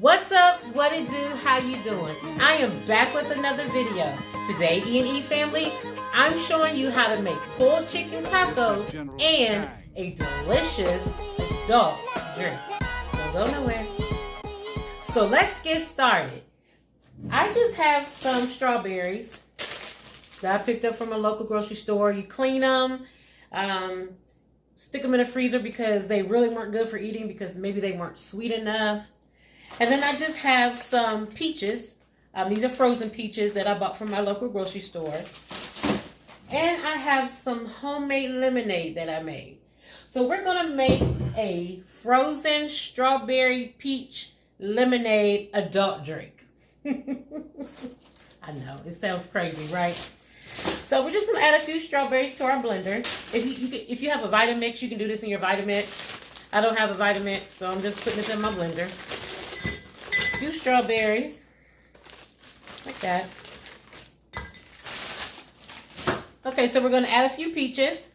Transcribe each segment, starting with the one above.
What's up? What it do? How you doing? I am back with another video. Today, EandE family, I'm showing you how to make pulled chicken tacos and a delicious adult drink. Don't go nowhere. So let's get started. I just have some strawberries that I picked up from a local grocery store. You clean them, stick them in the freezer because they really weren't good for eating because maybe they weren't sweet enough. And then I just have some peaches. These are frozen peaches that I bought from my local grocery store. And I have some homemade lemonade that I made. So we're going to make a frozen strawberry peach lemonade adult drink. I know, it sounds crazy, right? So we're just going to add a few strawberries to our blender. If you have a Vitamix, you can do this in your Vitamix. I don't have a Vitamix, so I'm just putting this in my blender. A few strawberries, like that. Okay, so we're going to add a few peaches.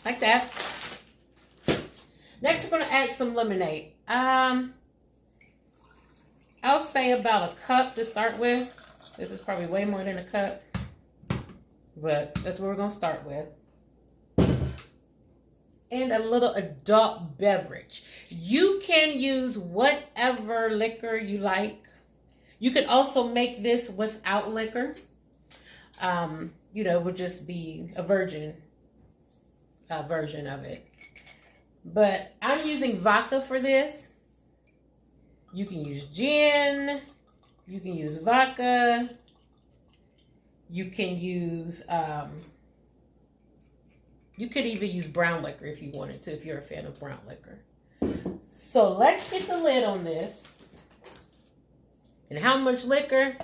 Like that. Next, we're going to add some lemonade. I'll say about a cup to start with. This is probably way more than a cup, but that's what we're going to start with. And a little adult beverage. You can use whatever liquor you like. You can also make this without liquor. It would just be a virgin version of it. But I'm using vodka for this. You can use gin. You can use vodka. You can use... you could even use brown liquor if you wanted to, if you're a fan of brown liquor. So let's get the lid on this. And how much liquor?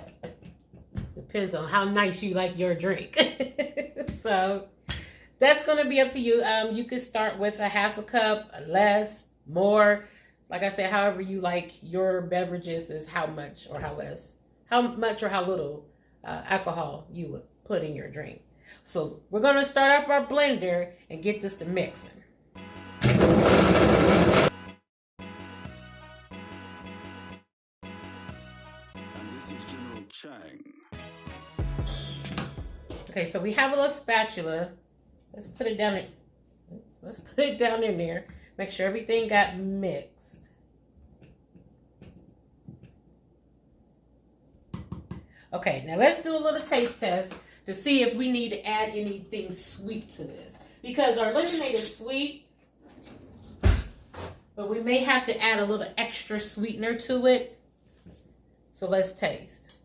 Depends on how nice you like your drink. So that's going to be up to you. You could start with a half a cup, less, more. Like I said, however you like your beverages is how much or how less. How much or how little alcohol you would put in your drink. So we're going to start up our blender and get this to mixing. And this is General Chang. Okay, so we have a little spatula. Let's put it down in there. Make sure everything got mixed. Okay, now let's do a little taste test to see if we need to add anything sweet to this. Because our lemonade is sweet, but we may have to add a little extra sweetener to it. So let's taste.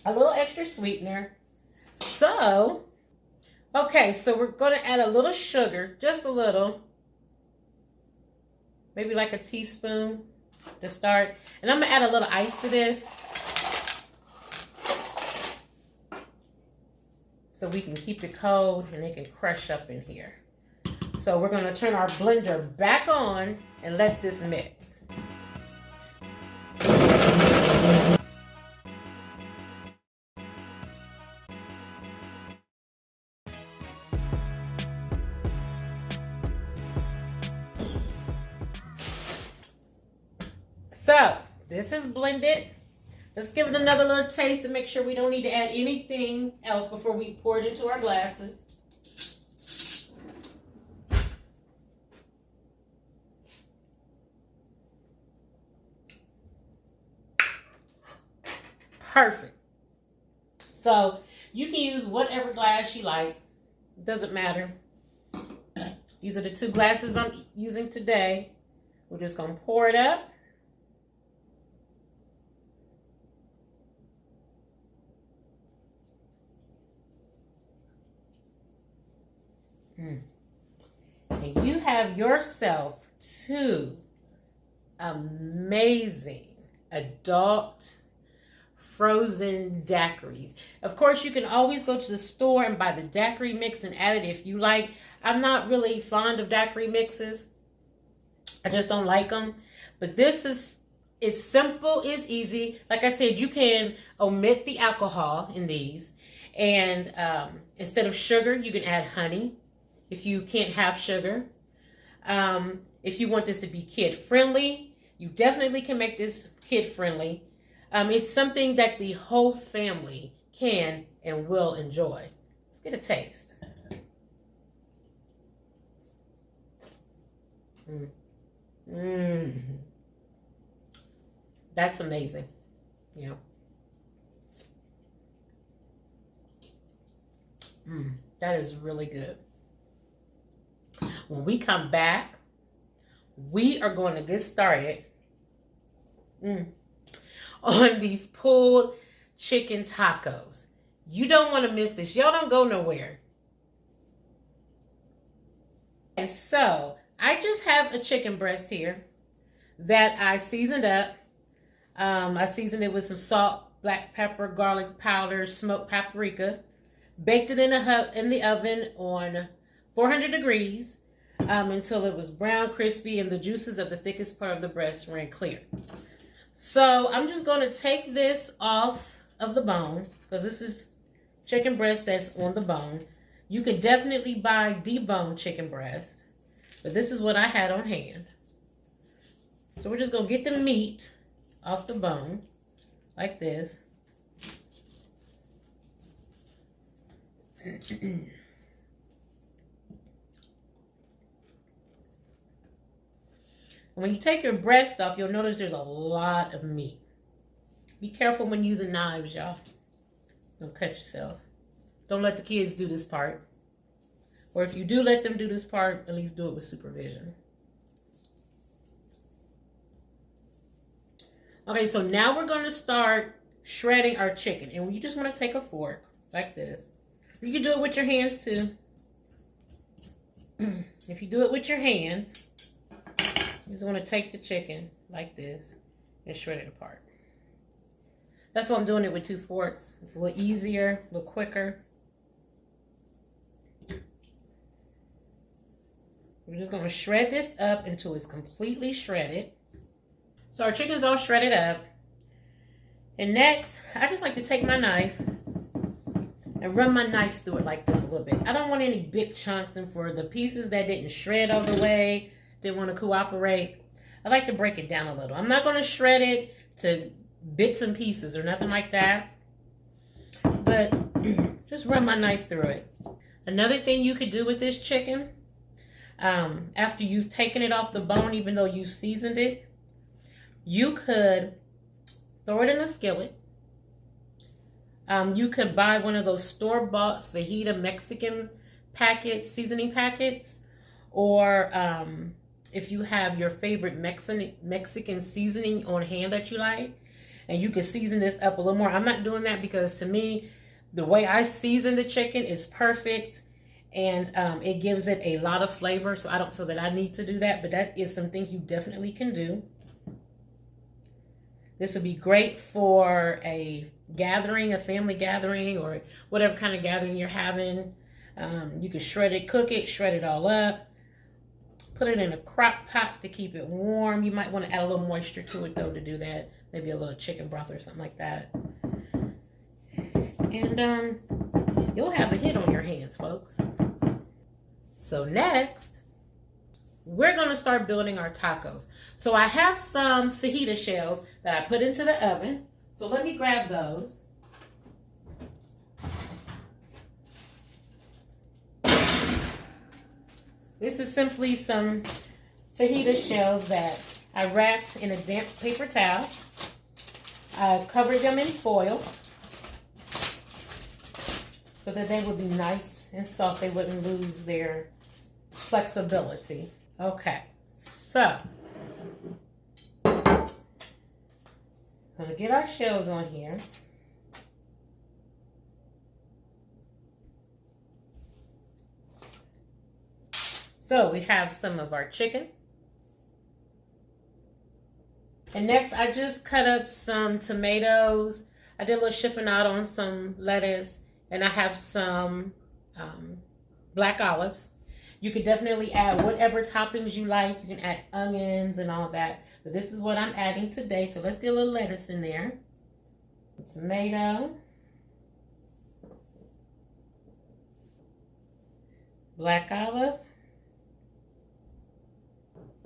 A little extra sweetener. So, okay, so we're going to add a little sugar, just a little. Maybe like a teaspoon to start. And I'm going to add a little ice to this. So we can keep it cold and it can crush up in here. So we're going to turn our blender back on and let this mix. So, this is blended. Let's give it another little taste to make sure we don't need to add anything else before we pour it into our glasses. Perfect. So, you can use whatever glass you like. It doesn't matter. These are the two glasses I'm using today. We're just going to pour it up. And you have yourself two amazing adult frozen daiquiris. Of course, you can always go to the store and buy the daiquiri mix and add it if you like. I'm not really fond of daiquiri mixes. I just don't like them. But this is It's simple, it's easy. Like I said, you can omit the alcohol in these. And instead of sugar, you can add honey if you can't have sugar. If you want this to be kid-friendly, you definitely can make this kid-friendly. It's something that the whole family can and will enjoy. Let's get a taste. That's amazing. You know. That is really good. When we come back, we are going to get started on these pulled chicken tacos. You don't want to miss this. Y'all don't go nowhere. And so, I just have a chicken breast here that I seasoned up. I seasoned it with some salt, black pepper, garlic powder, smoked paprika. Baked it in the oven on 400 degrees until it was brown, crispy, and the juices of the thickest part of the breast ran clear. So I'm just going to take this off of the bone because this is chicken breast that's on the bone. You could definitely buy deboned chicken breast, but this is what I had on hand. So we're just going to get the meat off the bone like this. When you take your breast off, you'll notice there's a lot of meat. Be careful when using knives, y'all. Don't cut yourself. Don't let the kids do this part. Or if you do let them do this part, at least do it with supervision. Okay, so now we're going to start shredding our chicken. And you just want to take a fork like this. You can do it with your hands too. If you do it with your hands, you just want to take the chicken like this and shred it apart. That's why I'm doing it with 2 forks. It's a little easier, a little quicker. We're just going to shred this up until it's completely shredded. So our chicken's all shredded up. And next, I just like to take my knife and run my knife through it like this a little bit. I don't want any big chunks, and for the pieces that didn't shred all the way, didn't want to cooperate, I like to break it down a little. I'm not going to shred it to bits and pieces or nothing like that, but just run my knife through it. Another thing you could do with this chicken, after you've taken it off the bone, even though you seasoned it, you could throw it in a skillet. You could buy one of those store-bought fajita Mexican packets, seasoning packets, or if you have your favorite Mexican seasoning on hand that you like, and you can season this up a little more. I'm not doing that because to me, the way I season the chicken is perfect, and it gives it a lot of flavor, so I don't feel that I need to do that, but that is something you definitely can do. This would be great for a gathering, a family gathering, or whatever kind of gathering you're having. You can shred it, cook it, shred it all up. Put it in a crock pot to keep it warm. You might want to add a little moisture to it, though, to do that. Maybe a little chicken broth or something like that. And you'll have a hit on your hands, folks. So next, we're going to start building our tacos. So I have some fajita shells that I put into the oven. So let me grab those. This is simply some fajita shells that I wrapped in a damp paper towel. I covered them in foil so that they would be nice and soft. They wouldn't lose their flexibility. Okay, so I'm going to get our shells on here. So we have some of our chicken. And next I just cut up some tomatoes. I did a little chiffonade on some lettuce, and I have some black olives. You could definitely add whatever toppings you like. You can add onions and all that. But this is what I'm adding today. So let's get a little lettuce in there. Tomato. Black olive.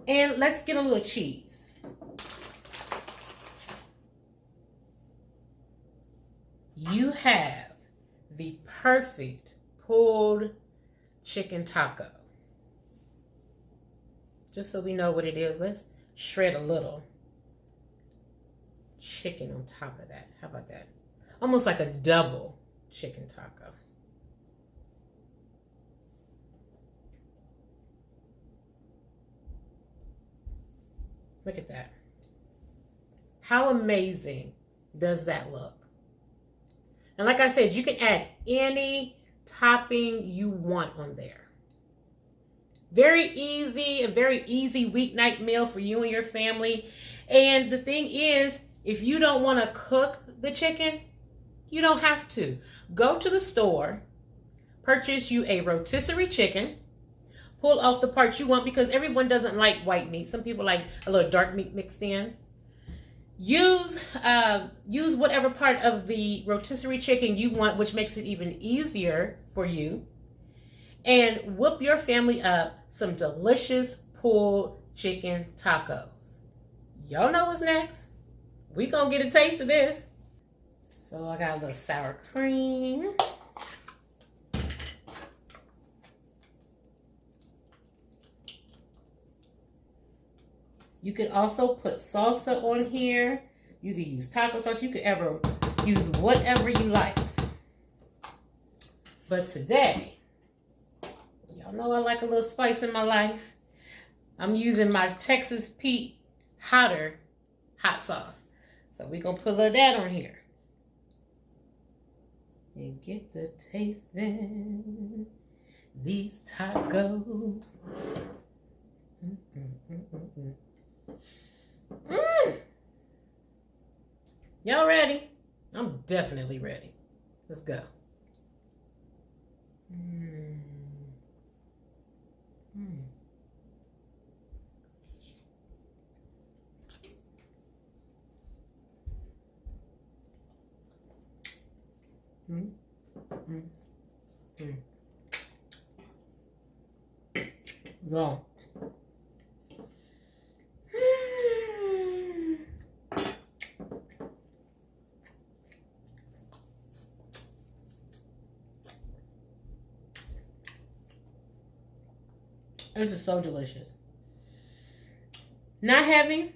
And let's get a little cheese. You have the perfect pulled chicken taco. Just so we know what it is, let's shred a little chicken on top of that. How about that? Almost like a double chicken taco. Look at that. How amazing does that look? And like I said, you can add any topping you want on there. Very easy, a very easy weeknight meal for you and your family. And the thing is, if you don't want to cook the chicken, you don't have to. Go to the store, purchase you a rotisserie chicken, pull off the parts you want because everyone doesn't like white meat. Some people like a little dark meat mixed in. Use whatever part of the rotisserie chicken you want, which makes it even easier for you. And whip your family up some delicious pulled chicken tacos. Y'all know what's next. We gonna get a taste of this. So I got a little sour cream. You could also put salsa on here. You could use taco sauce. You could ever use whatever you like. But today, y'all know I like a little spice in my life. I'm using my Texas Pete hot sauce. So we're going to put a little of that on here. And get the taste in these tacos. Y'all ready? I'm definitely ready. Let's go. Go. This is so delicious. Not heavy.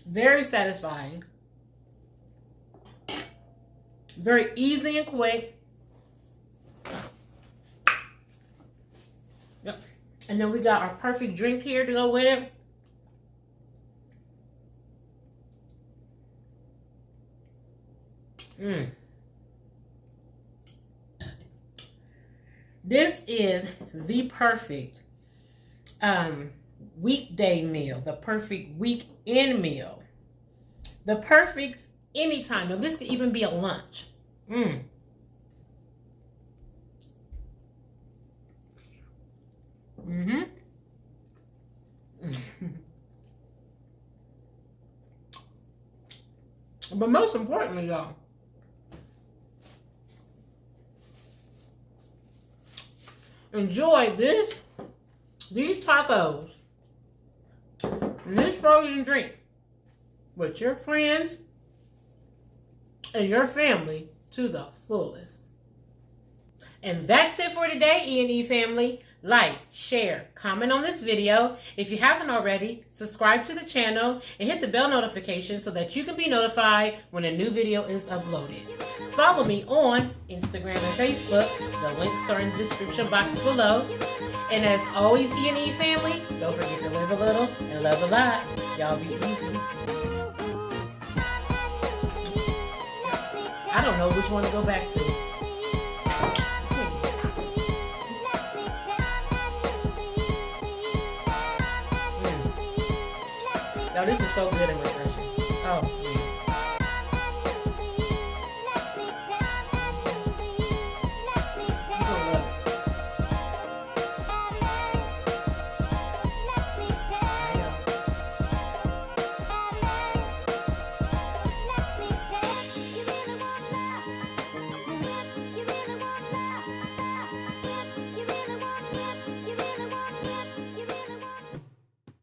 Very satisfying. Very easy and quick. Yep. And then we got our perfect drink here to go with it. This is the perfect weekday meal, the perfect weekend meal, the perfect anytime. Now, this could even be a lunch. But most importantly, y'all, enjoy these tacos, and this frozen drink with your friends and your family to the fullest. And that's it for today, EandE family. Like, share, comment on this video. If you haven't already, subscribe to the channel and hit the bell notification so that you can be notified when a new video is uploaded. Follow me on Instagram and Facebook. The links are in the description box below. And as always, EandE family, don't forget to live a little and love a lot. Y'all be easy. I don't know which one to go back to. Now this is so good and refreshing. Oh.